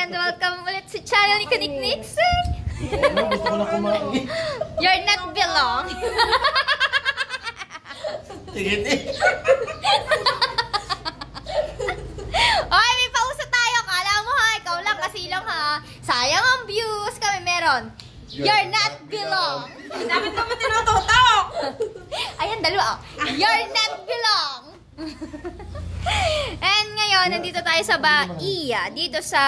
and welcome ulit sa channel ni Kanik Nixon. Gusto ko na kumain. You're not belong. Sige, Oy, may pausa tayo. Kala mo ha, ikaw lang kasi lang ha. Sayang ang views kami meron. You're not belong. Dapat mo tinututok. Ayan, dalawa. You're not belong. And ngayon, nandito tayo sa Bahia. Dito sa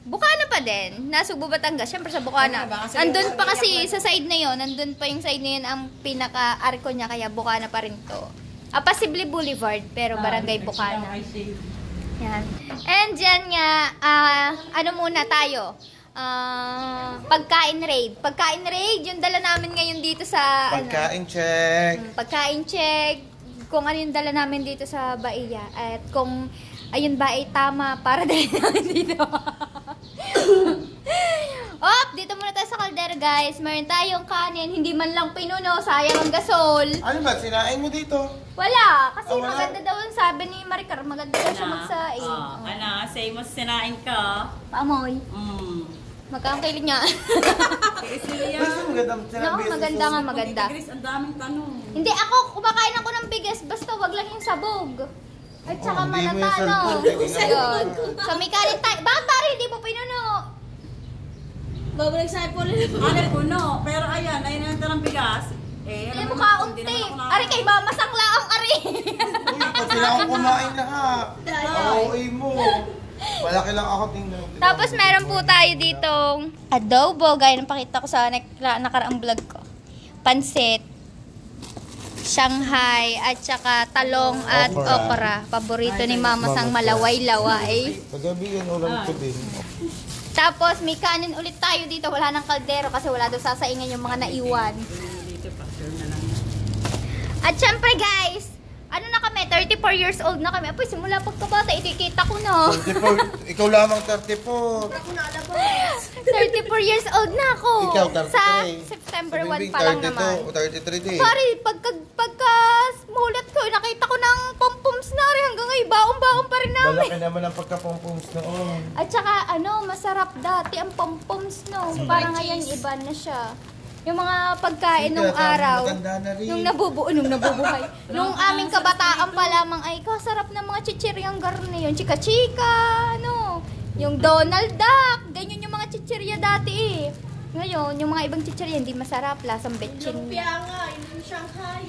Bukana pa din. Nasugbo, Batangas. Siyempre sa Bukana. Andun pa kasi sa side na yon. Nandun pa yung side na yun ang pinaka-arko niya. Kaya Bukana pa rin to. Possibly Boulevard. Pero Barangay Bukana. Yan. And dyan nga, ano muna tayo? Pagkain raid. Pagkain raid, yung dala namin ngayon dito sa pagkain check. Pagkain check. Kung ano yung dala namin dito sa Bahia. At kung ayun ba ay tama para dahil namin dito. Dito muna tayo sa kaldero guys. Meron tayong kanin. Hindi man lang pinuno. Sayang ang gasol. Ano ba? Sinain mo dito? Wala. Kasi wala? maganda daw ang sabi ni Maricar. Maganda daw siya magsaing. Say mo sinain ka. Paamoy. Magkang kailan niya. Maganda nga, maganda. Ang daming tanong. Hindi, ako, kumakain ako ng bigas, basta wag lang yung sabog. At saka hindi mo yung manatano. salpog. So, may kanin tayo. Bakit pare, hindi mo pinuno? Babalik sa ipon. Ano puno? Pero ayan, ayun na ng bigas. Hindi mo kaunti. Ari kay ba, masangla ang ari. Uy, pag sila akong kumain lahat. OA mo. Malaki lang ako tingnan. Tapos meron po tayo ditong adobo, gaya ng pakita ko sa nakaraang vlog ko. Pansit, Shanghai, at saka talong at okra. Paborito ni Mama sang malaway-laway. Paggabi yan, ulam ko din. Tapos may kanin ulit tayo dito. Wala ng kaldero kasi wala daw sasaingan yung mga naiwan. At syempre guys, ano na kami? 34 years old na kami. Apoy, simula pagkabata, itikita ko na. 34, ikaw lamang 34. 34 years old na ako. Ikaw, 33. Sa September 1 pa lang naman. 33 din. Sorry, pagka mulat ko, nakita ko ng pom-poms na rin. Hanggang ngayon, baong-baong pa rin namin. Malaki naman ang pagka-pom-poms noon. At saka, masarap dati ang pom-poms, no? Parang ngayon, iba na siya. Yung mga pagkain nung araw, nung nabubuhay. Nung aming kabataan pa lamang ay kasarap ng mga chichiryang garni. Yung chika-chika, yung Donald Duck. Ganyan yung mga chichirya dati eh. Ngayon, yung mga ibang chichirya hindi masarap. Lasang betchin. Lumpia nga, yung Shanghai.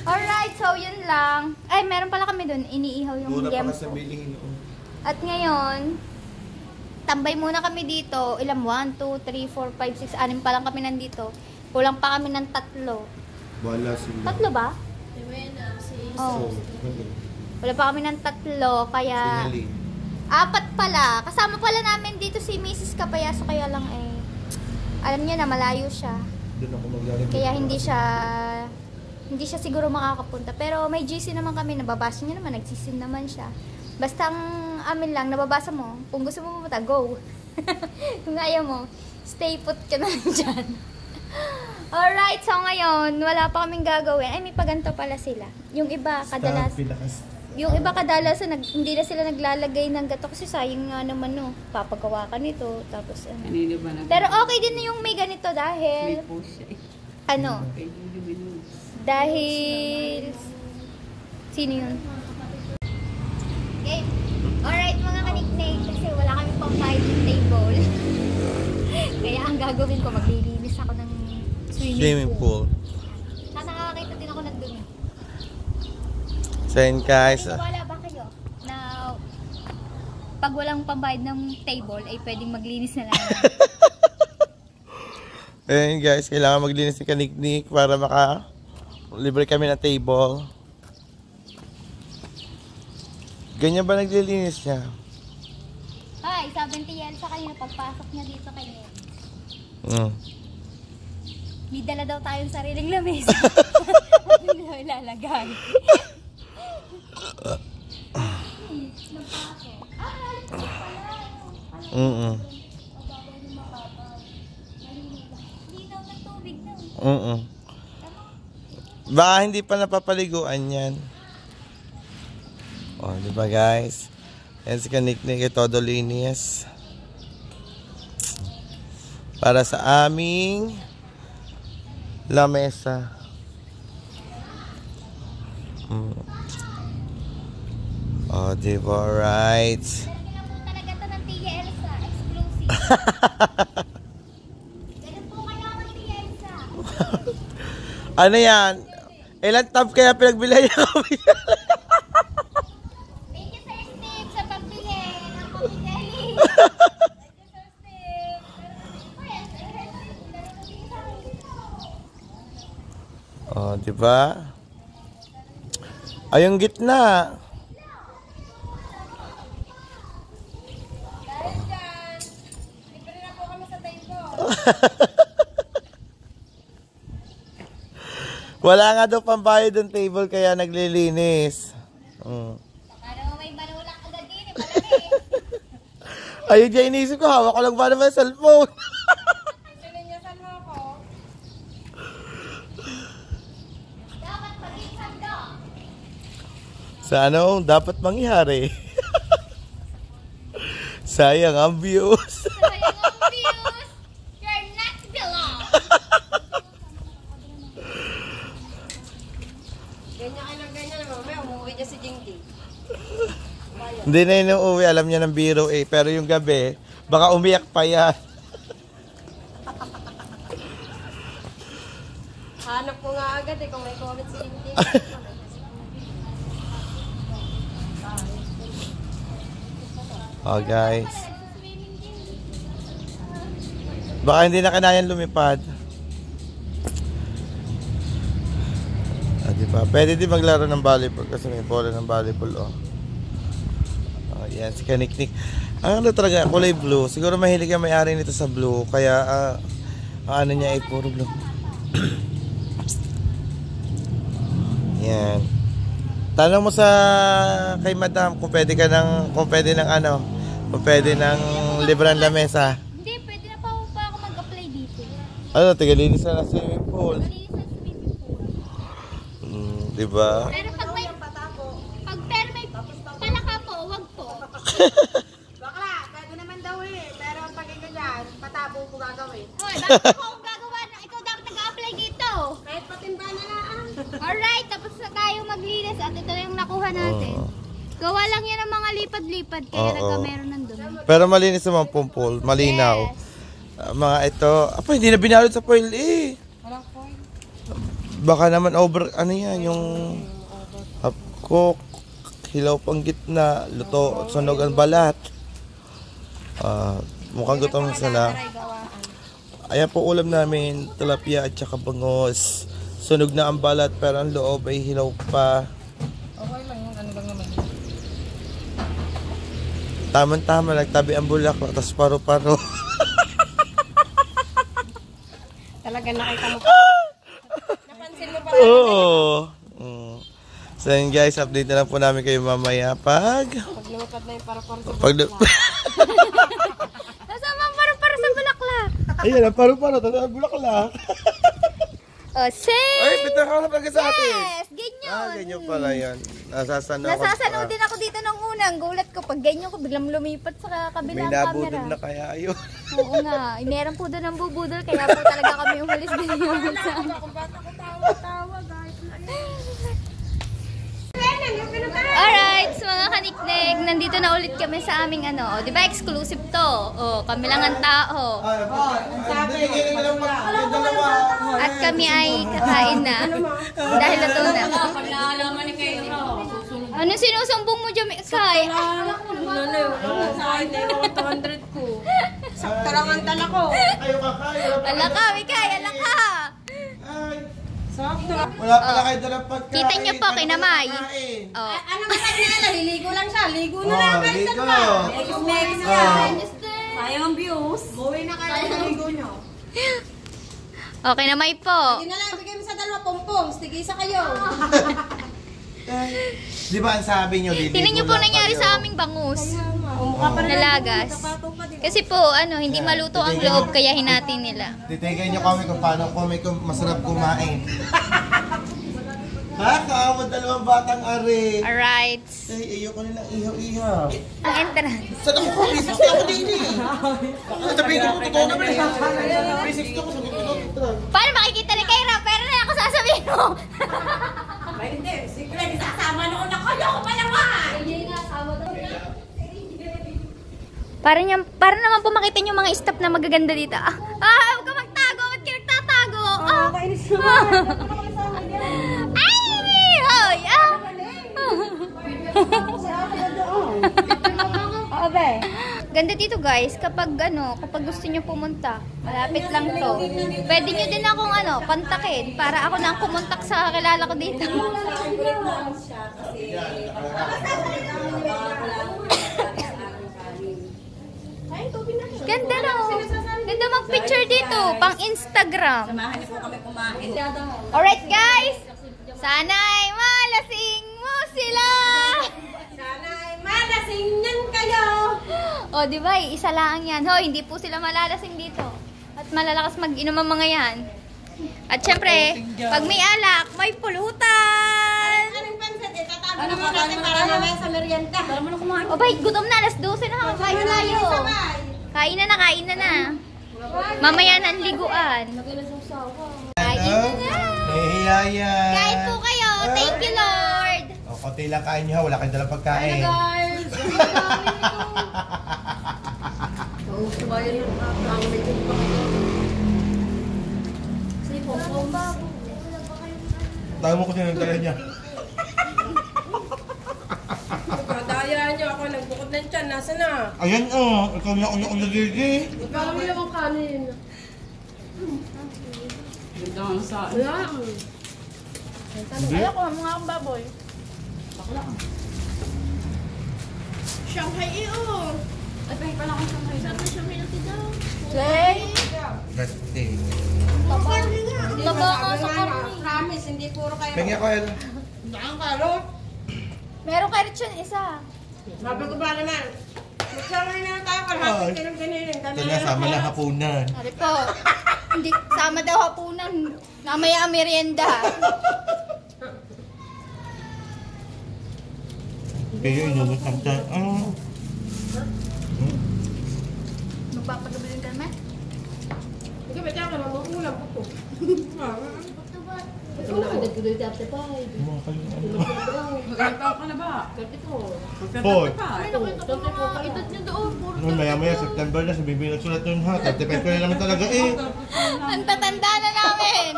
Alright, so yun lang. Ay, meron pala kami dun. Iniihaw yung Muna pa lempo. sa bilhin. At ngayon, tambay muna kami dito. Ilang? 1, 2, 3, 4, 5, 6, 6 pa lang kami nandito. Kulang pa kami ng 3. Wala sila. 3 ba? Oo. Wala pa kami ng 3, kaya 4 pala. Kasama pala namin dito si Mrs. Kapayaso, kaya lang alam niya na malayo siya. Doon ako maglalagay. Kaya hindi siya siguro makakapunta. Pero may GC naman kami, nababasa niya naman, nagsisim naman siya. Basta ang amin lang, nababasa mo. Kung gusto mo pumunta, go. Kung ayaw mo, stay put ka na dyan. Alright, so ngayon, wala pa kaming gagawin. Ay, may paganto pala sila. Yung iba, kadalasan, hindi na sila naglalagay ng gato kasi sayang nga naman, papagawa ka nito, tapos Pero okay din na yung may ganito dahil, dahil, sino yun? Okay. Alright, mga kaniknake, kasi wala kami pang fighting table. Kaya ang gagawin ko, maglilinis ako ng swimming pool. Nakakakita din ako ng dumi. So yun guys. Wala ba kayo na pag walang pambayad ng table ay pwedeng maglinis na lang? Ayun guys, kailangan maglinis ni Kaniknik para libre kami ng table. Ganyan ba naglilinis niya? Ay, sabi ni Yelsa kanina pagpasok niya dito kay Ned. May dala daw tayong sariling lamesa. Hindi daw ilalagay. Baka hindi pa napapaliguan yan. O, diba guys? Yan si Kaniknik, todo linis. para sa aming lamesa. Oh, diba? Right. Talaga to ng Tia Elsa. Exclusive. Ganun po kaya ng Tia Elsa. Ano yan? Ilang tab kaya pinagbilay niya kami? Thank you, Sir Steve, sa pagbili ng pamigay. Oh, di ba? Ay, yung gitna. Wala nga daw pambayad ng table kaya naglilinis. Para may balulak agad din eh. Ayun dyan, inisip ko, hawak ko lang ba naman sa cellphone? Sininyasan mo ako. Dapat maging sando. Sa ano, dapat mangyari. Sayang ang views. Sayang ang views. You're not belong. Ganyan kayo ng ganyan. Mamaya umuwi niya si Jinky. Hindi na yun yung uwi, alam niya ng biro eh. Pero yung gabi, baka umiyak pa yan. Hanap ko nga agad eh kung may comment si Jinky. Oh guys. Baka hindi na kanayan lumipad. Ah, di ba? Pwede din maglaro ng volleyball kasi may polo ng volleyball oh. Oh, yan si Kaniknik. Ang ano talaga, kulay blue. Siguro mahilig ang may-ari nito sa blue. Kaya ang ano niya ay puro blue. Yan. Tanong mo sa kay madam kung pwede ka ng libran lamesa. Hindi, pwede na pa ako mag-apply dito. Ano, tigalinis na ng swimming pool. Malinis ang swimming pool. Diba? Pero pag may palaka po, wag po. Bakla, pwede naman daw eh. Pero pag ganyan, patabo ko gagawin. Hoy, bakit ako ang gagawa na? Ikaw dapat nag-apply dito. Kahit patimba na lang. Alright, tapos na tayo maglinis at ito na yung nakuha natin. Gawa lang yan ng mga lipad-lipad kaya meron nandun. Pero malinis naman pong pool. Malinaw. Yes. Mga ito. Apa, hindi na binalot sa foil eh. Walang point. Baka naman over, ano yan, yung half cook, hilaw pang gitna, luto, sunog ang balat. Mukhang gutom na sila. Ayan po ulam namin, tilapia at saka bangos. Sunog na ang balat pero ang loob ay hilaw pa. Okay lang yun. Ano lang naman. Tama-tama, nagtabi ang bulaklak, tapos paro-paro. Talaga nakita mo. Napansin mo pa. Oo. So yun guys, update na lang po namin kayo mamaya pag lumipad na yung para-para sa Nasama para sa bulaklak. Ayan, ang paro-paro, tapos ang bulaklak. Same! Ay, bitar ka na pala sa atin. Yes, ganyan. Ganyan pala yan. Nasasano Nasasanood din ako dito ng unang. Gulat ko pag ganyan ko, biglang lumipat sa kabilang May camera. nabudol na kaya ayun. Oo nga. Meron po doon ang bubudol, kaya po talaga kami umalis din yung sa Kung ba't ako tawa-tawa, guys. Alright, so mga kaniknek, nandito na ulit kami sa aming ano, di ba exclusive to? Kami lang ang tao. At kami ay kakain na. Dahil ito na. Pag-naalaman ni kayo. Ano sinusumbong mo dyan, Kai? Sa akin na yung 200 ko. Sakto lang ang tala ko. Ala ka, Kai, ala ka. Sakto lang. Wala pala kayo dalang pagkain. Kita niyo po, kinamay. Ano ba sabi nila? Liligo lang siya. Ligo na lang. Kahit ligo. saan ba? Next yan. Sayang ang views. Buwi na kayo sa ligo nyo. Okay, namay po. Hindi na lang. Bigay mo sa dalawa pompong. Tigisa kayo. Di ba ang sabi nyo, dito? Tingnan niyo po nangyari sa aming bangus. Umukha pa rin. Nalagas. Kasi po, hindi maluto ang loob, kaya hinatin nila. Titigan nyo kami kung paano kami masarap kumain. Ha? Kaawad dalawang batang are. Alright. Ay, ayoko nilang ihaw-ihaw. Ang entrance. Saan ako ko? 360 ako din eh. Sabihin ko, totoo naman eh. 360 ako, sabihin ko, totoo. Paano makikita ni Kyra? Pero na ako sasabihin mo. Ay, hindi. Siguro, isasama noon ako. Ayoko pa naman. Para naman po makita niyo mga staff na magaganda dito. Huwag ka magtago. Ba't ka nagtatago? Kainis naman. Ay! Hoy! Obe. Ganda dito guys, kapag gusto niyo pumunta, malapit lang to. Pwede niyo din akong kontakin para ako na ang kumontak sa kakilala ko dito. Ganda no. Ganda mag-picture dito, pang Instagram. Samahan niyo po kami kumain. Alright guys, sana'y malasing mo sila. Sana'y malasing yan kayo. O, di ba? Isa lang yan. Hoy, hindi po sila malalasing dito. At malalakas mag-inom ang mga yan. At syempre, pag may alak, may pulutan. Anong pansit? Tatago naman natin para mamaya sa merienda. Para mo na kumain. O, bay, gutom na. Alas 12 na. Kain na tayo. Kain na na, kain na na. Mamaya na ang liguan. Kain na na. Nahihiyaya. Kain po kayo. Thank you, Lord. O, konti lang kain niyo ha. Wala kayong dalang pagkain. Guys, Tayo mo ko din ang dala niya. Kadaya niyo ako nagbukod ng tiyan. Nasa na? Ayan o. Ikaw na ako nagiging. Ikaw mo yung kanin. Wala. Ayoko, mga akong baboy. Shanghai iyo. Ay, pahin pala akong Shanghai. Saan Shanghai natin daw? Say. Gati. Taba nga sa karne. Promise, hindi puro kayo. Pengi ako yan. Nakakarot. Meron kayo rin isa. Sabi ko ba naman? Magsama na tayo para Ay. hapit ka ng ganinin. Ito na, sama na hapunan. Ari po. Hindi, sama daw hapunan. Namaya ang merienda. Kaya inubos ang tayo. Magpapagabi din kami? Hindi ba tayo naman magulang po po? Mga kalingan. Magkakaw ka na ba? Hoy. Edad niyo doon. Puro Noon, maya-maya, September na, sabihin mo nagsulat nun ha. Depende ko na naman talaga eh. ang tatanda na namin.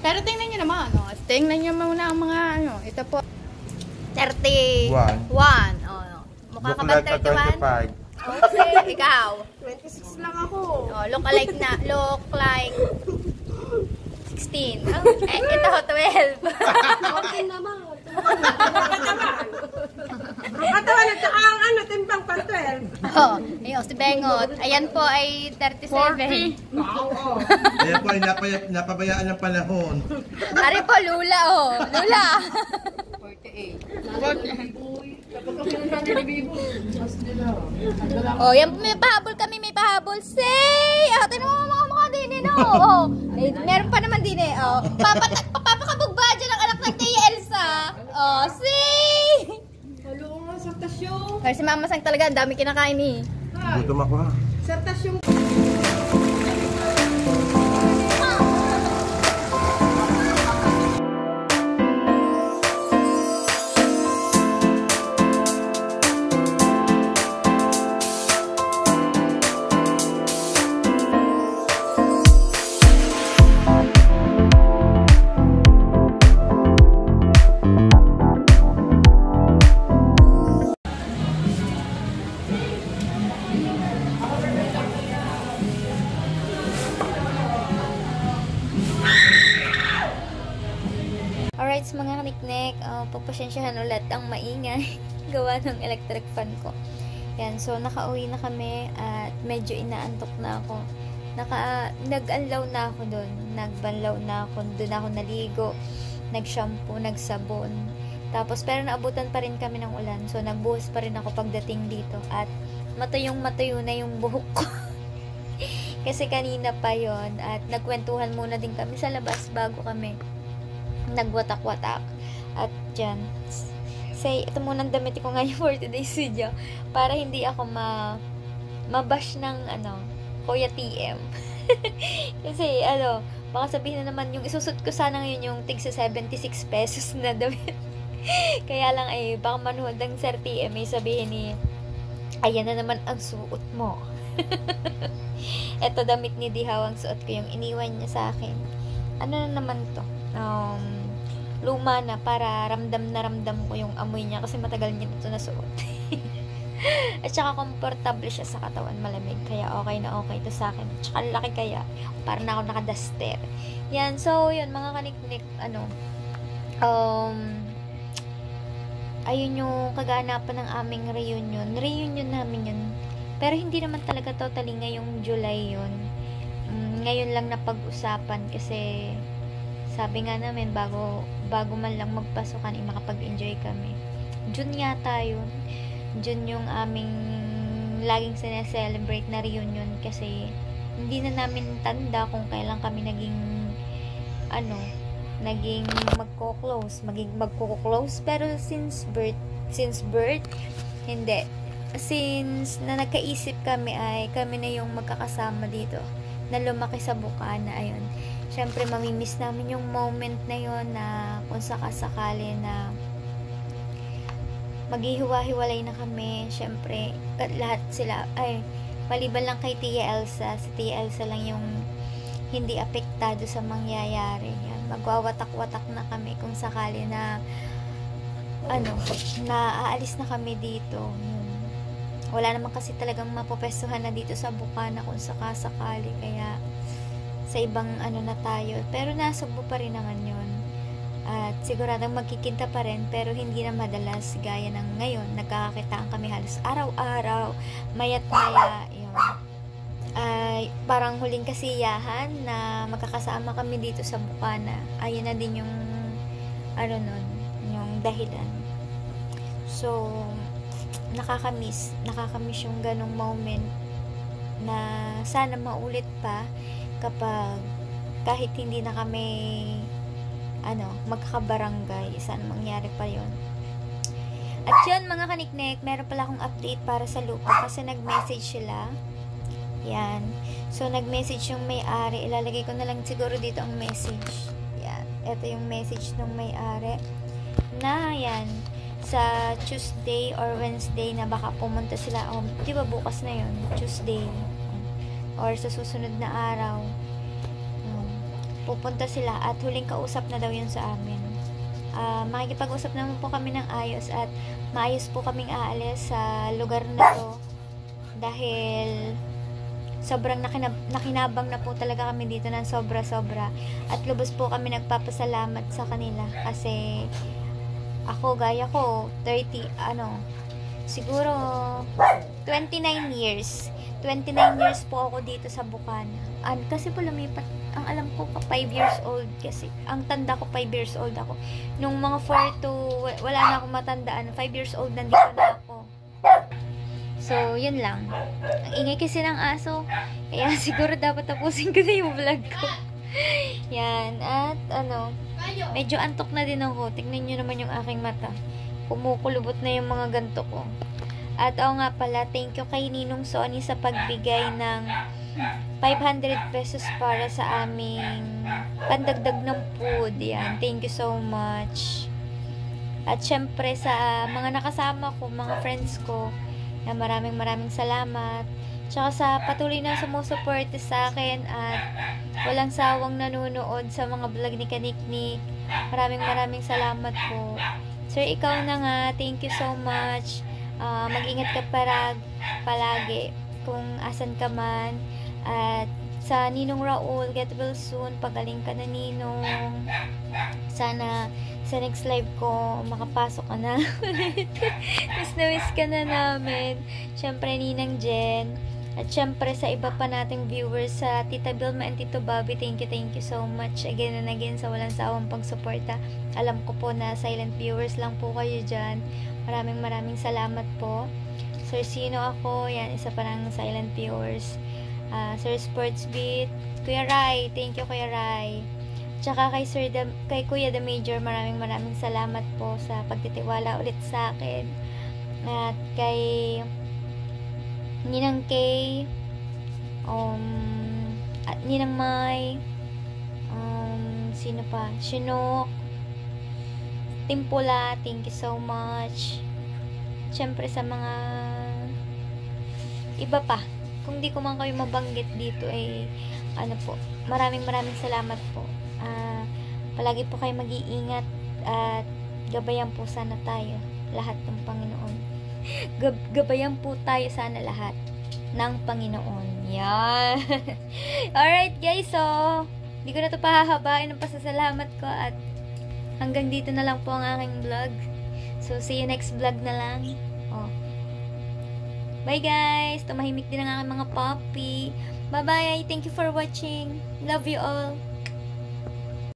Pero tingnan nyo naman. Tingnan nyo muna ang mga ito po. 31. Mukha ka ba 31? Okay, ikaw. 26 lang ako. Look like 16. Ito 12. Okay naman. Katawan at saka ang timbang pa 12. Ayun, si Bengot. Ayan po ay 37. Oo. Ayan po ay napabayaan ng panahon. Ari po, Lula Lula. 48. Yan may pahabol kami, may pahabol. Say! Tingnan mo mga mukha din eh, no? Meron pa naman din eh. Papakabog ba dyan ang anak ng Tia Elsa? Say! Halo nga sa tasyo. Pero si Mama Sang talaga, ang dami kinakain eh. Gutom ako ha. Sa tasyo. Alright, mga kaniknek, pagpasensyahan ulit ang maingay gawa ng electric fan ko. Yan, so nakauwi na kami at medyo inaantok na ako. Nag-anlaw na ako doon, nagbanlaw na ako, doon ako naligo, nag-shampoo, nagsabon. Tapos, pero naabutan pa rin kami ng ulan, so nagbuhos pa rin ako pagdating dito at matuyong-matuyo na yung buhok ko. Kasi kanina pa yon at nagkwentuhan muna din kami sa labas bago kami nagwatak-watak. At dyan, ito muna ang damit ko ngayon for today's video para hindi ako mabash ng Kuya TM. Kasi baka sabihin na naman yung isusot ko sana ngayon yung tigsa 76 pesos na damit. Kaya lang baka manood ng Sir TM sabihin ni ayan na naman ang suot mo. Eto damit ni Dihaw ang suot ko, yung iniwan niya sa akin. Ano na naman to? Luma na, para ramdam na ramdam ko yung amoy niya kasi matagal niya ito nasuot. At saka komportable siya sa katawan, malamig, kaya okay na okay to sa akin. At saka laki kaya, para na ako nakaduster. Yan, so yun mga kaniknik, ayun yung kaganapan ng aming reunion namin yun. Pero hindi naman talaga totally ngayong July yun. Ngayon lang napag-usapan kasi sabi nga namin bago man lang magpasukan makapag-enjoy kami. June yata yun. June yung aming laging sineselebrate na reunion kasi hindi na namin tanda kung kailan kami naging magko-close, pero since birth hindi. Since na nagkaisip kami ay kami na yung magkakasama dito na lumaki sa Bukana. Ayun, syempre mamimiss namin yung moment na yon na kung sakasakali na maghihiwa-hiwalay na kami. Syempre lahat sila maliban lang kay Tia Elsa, si Tia Elsa lang yung hindi apektado sa mangyayari. Yan, magwawatak-watak na kami kung sakali na na aalis na kami dito. Wala naman kasi talagang mapopestuhan na dito sa Bukana kung sakasakali, kaya sa ibang na tayo, pero nasa Cebu pa rin naman yun. At siguradong magkikinta pa rin, pero hindi na madalas gaya ng ngayon. Nagkakakitaan kami halos araw-araw, mayat maya, yun. Parang huling kasiyahan na magkakasama kami dito sa Bukana. Ayun na din yung yung dahilan. So nakakamiss yung ganong moment na sana maulit pa kapag kahit hindi na kami magkakabarangay, sana mangyari pa yon. At yun mga kaniknek, meron pala akong update para sa lupa kasi nag-message sila. Yan, so nag-message yung may-ari, ilalagay ko na lang siguro dito ang message. Yan, ito yung message ng may-ari na yan, sa Tuesday or Wednesday na baka pumunta sila, di ba bukas na yun, Tuesday, or sa susunod na araw, pupunta sila at huling kausap na daw yun sa amin. Makikipag-usap naman po kami ng ayos at maayos po kaming aalis sa lugar na to dahil sobrang nakinabang na po talaga kami dito ng sobra-sobra at lubos po kami nagpapasalamat sa kanila kasi ako, gaya ko, 30, siguro 29 years. 29 years po ako dito sa Bukana. Kasi po lumipat, ang alam ko, 5 years old kasi. Ang tanda ko, 5 years old ako. Nung mga 4 to, wala na akong matandaan, 5 years old, nandito na ako. So, yun lang. Ang ingay kasi ng aso, kaya siguro dapat tapusin ko na yung vlog ko. Yan, at medyo antok na din ako. Tignan nyo naman yung aking mata. Kumukulubot na yung mga ganto ko. At nga pala, thank you kay Ninong Sonny sa pagbigay ng 500 pesos para sa aming pandagdag ng food. Yan, thank you so much. At syempre sa mga nakasama ko, mga friends ko, na maraming salamat. Tsaka sa patuloy na sumusuporte sa akin at walang sawang nanonood sa mga vlog ni Kaniknik. Maraming salamat po. Sir, ikaw na nga, thank you so much. Mag-ingat ka palagi kung asan ka man. At sa Ninong Raul, get well soon. Pagaling ka na, Ninong. Sana sa next live ko makapasok ka na ulit. Miss ka na namin. Syempre, Ninang Jen. At syempre sa iba pa nating viewers, sa Tita Vilma and Tito Bobby, thank you so much again and again sa walang sawang pagsuporta. Alam ko po na silent viewers lang po kayo dyan. Maraming salamat po. Sir Sino ako, yan, isa parang silent viewers. Sir Sportsbeat, Kuya Rai, thank you Kuya Rai. Tsaka kay Kuya The Major, maraming salamat po sa pagtitiwala ulit sa akin. At kay Ninang Kay, at Ninang Mai, sino pa? Shinok, Timpula, thank you so much. Siyempre sa mga iba pa. Kung di ko man kayo mabanggit dito maraming salamat po. Palagi po kayo mag-iingat at gabayan po sana tayo lahat ng Panginoon. Gabayan po tayo sana lahat ng Panginoon. Yan. Alright guys, so hindi ko na ito pahahabain ng pasasalamat ko at hanggang dito na lang po ang aking vlog. So see you next vlog na lang. Bye guys! Tumahimik din ang aking mga puppy. Bye bye! Thank you for watching. Love you all.